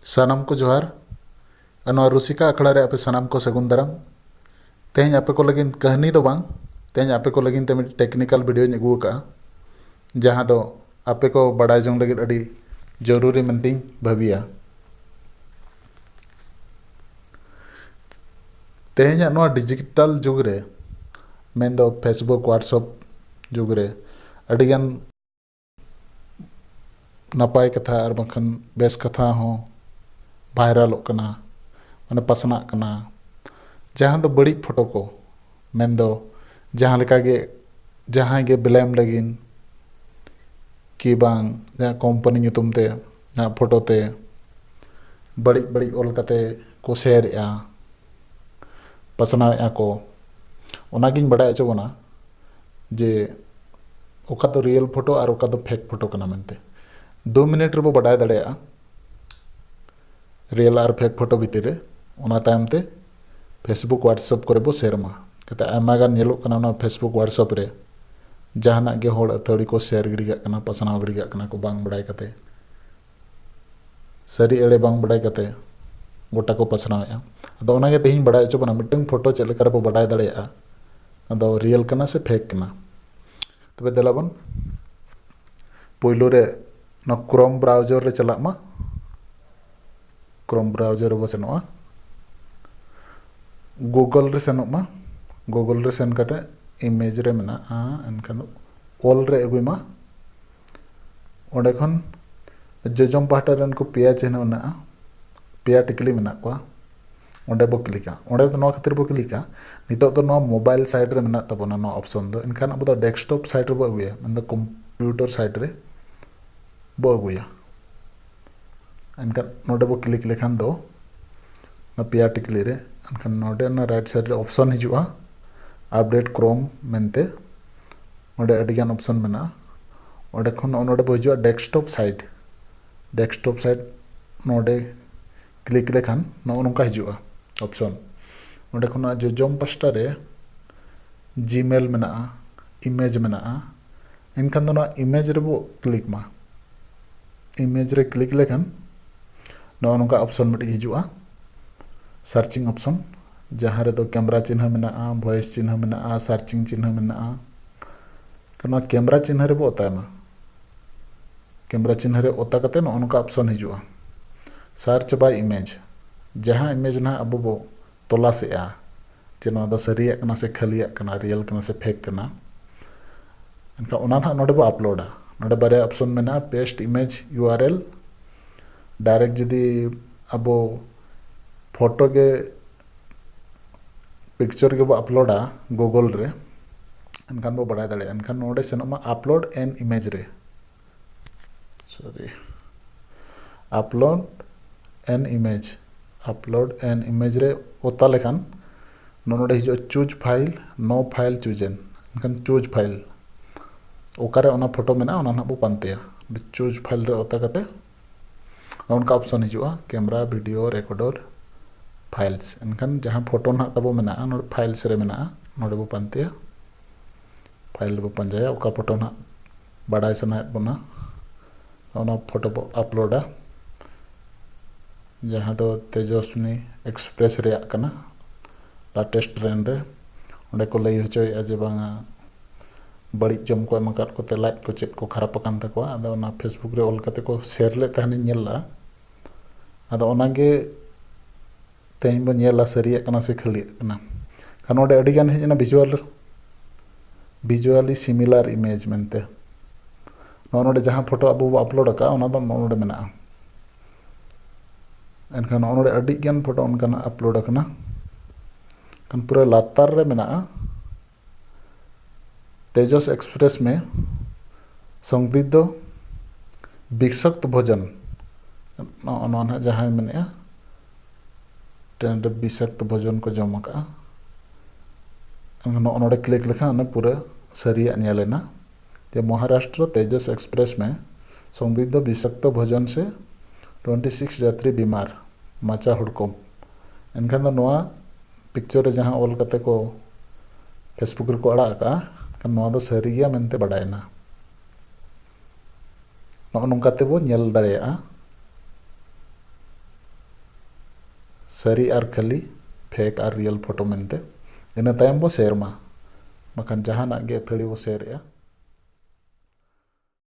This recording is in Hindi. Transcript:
सानाम को जोहार अनवा रुसिका अखड़ा रे आपे सानाम को सगुन दाराम तेज आपे को लगिन कहानी दो बांग तेज आपे को लगिन ते टेक्निकल वीडियो अगू का जहाँ दो आपे को बड़ा जों लगिन अड़ी जरूरी मनती भाविया तेज नवा डिजिटल जुग रे मेन दो फेसबुक व्हाट्सएप जुग रे अड़ीगान नपाय कथा और बखन बेस कथा हो वायरल माने पसना कना जहाँ दो बड़ी फोटो को मेन दो जहाँ लेका गे जहाँ गे ब्लेम लगिन कि बांग जहाँ कंपनी nyutum ते जहाँ फोटो ते बड़ी बड़ी ओल कते को शेयर या पसना या को ओनागिन बड़ा अचो बना जे ओका तो रियल फोटो और ओका तो फेक फोटो कना मेनते 2 मिनट रे बो बड़ा दड़ेया रियल और फेक फोटो भीतर ओना तायम ते फेसबुक व्हाट्सएप करे बो शेयर मा कते आयमा गान नेलो कना ना फेसबुक व्हाट्सएप रे जहाना गे होड़ अथड़ी को शेयर गिड़िगा कना पसनाव गिड़िगा कना को बांग बड़ाय कते सरी एड़े बांग बड़ाय कते गोटा को पसनावया अदो ओना गे तेहिं बड़ाय चो बना मिटंग फोटो चेले करे बो बड़ाय दड़ेया अदो रियल कना से फेक कना तबे देलाबन पोइलो रे न क्रोम ब्राउजर रे चला मा क्रोम ब्राउजर रे बो सेनोआ गूगल रे सेनोक मा गूगल रे सेन कटे इमेज रे मेना एनखान ऑल रे अगुई मा ओंडे खन जोजम पाहटा रेन को पेया चिन्ह ना पेया टिकली मेना को ओंडे बो क्लिका ओंडे तो नो खातिर बो क्लिका नितो तो नो मोबाइल साइड रे मेना तबना नो ऑप्शन दो एनखान अब तो डेस्कटॉप साइड रे बो अगुया मतलब कंप्यूटर साइड रे बो अगुया एनखान नोडे बो क्लिक लेखान दो ना पेया टिकली रे एनखान नोडे ना राइट साइड रे ऑप्शन हिजुआ अपडेट क्रोम मेनते ओंडे अडिगान ऑप्शन मेना ओंडे खन ओंडे बो हिजुआ डेस्कटॉप साइड नोडे क्लिक लेखान नो नोंका हिजुआ ऑप्शन ओंडे खन जोजम पास्टा रे जीमेल मेना इमेज मेना एनखान दो ना इमेज रे बो क्लिक मा इमेज रे क्लिक लेखान नो नोंका ऑप्शन मिटी हिजुआ सर्चिंग ऑप्शन जहाँ रे तो कैमरा चिन्ह मेना वॉइस चिन्ह मेना सर्चिंग चिन्ह मेना कना कैमरा चिन्ह रे बो ओतामा कैमरा चिन्ह रे ओता कते नो नोंका ऑप्शन हिजुआ सर्च बाय इमेज जहाँ इमेज ना अब बो तलाशेआ जे नो दो सरिया कना से खालिया कना रियल कना से फेक कना एनका ओना ना नोडे बो अपलोडा नोडे बारे ऑप्शन मेना पेस्ट इमेज यूआरएल डायरेक्ट जदी अब फोटो के पिक्चर के बो अपलोडा गूगल रे एनखान बो बड़ा दड़े एनखान नोडे सेनोमा अपलोड एन इमेज रे अपलोड एन इमेज रे ओता लेखान नोडे हिजो choose file no file chosen एनखान चूज फाइल ओकारे ओना फोटो मेना ओना ना बो पानतेया चूज फाइल रे ओता कते उनका ऑप्शन हिजुआ कैमरा वीडियो रिकॉर्डर फाइल्स एनखान जहाँ फोटो ना तबो मेना नोडे फाइल्स रे मेना नोडे बो पानतेया फाइल बो पंजाया ओका फोटो ना बड़ाय सना बना ओना फोटो बो अपलोडा जहाँ दो तेजस्विनी एक्सप्रेस रे कना लेटेस्ट ट्रेंड रे ओंडे को लई होचोय जे बांगा बड़ी जम को एमकाट को ते लाइक को चेक को खराब अकान तकवा आदो ओना फेसबुक रे ऑल कते को शेयर ले तहनी नेला आदो ओना गे तेन बो नेला सरिया कना से खाली कना खान ओडे अडी गान हेजना विजुअली सिमिलर इमेज मेनते नोडे जहां फोटो अब बो अपलोड का ओना दो नोडे मेना एनखान नोडे अडी गान फोटो उनका अपलोड कना खान पूरा लातार रे मेना तेजस एक्सप्रेस में संदिग्ध विषाक्त भोजन ना जहाँ मेने ट्रेंड विषाक्त भोजन को जम का नोडे क्लिक लेखा पूरा सरिया नेलेना जे महाराष्ट्र तेजस एक्सप्रेस में संदिग्ध विषाक्त भोजन से 26 यात्री बीमार माचा हुड़कम एनखान दो नोआ पिक्चर जहाँ ऑल कते को फेसबुक रे को अड़ा का नोआ दो सरिया मेनते बड़ायना नो नोंकाते बो nail दाड़ेया sari ar khali fake ar real photo mente ina tayam bo share ma bakan jahanak ge athari bo share ya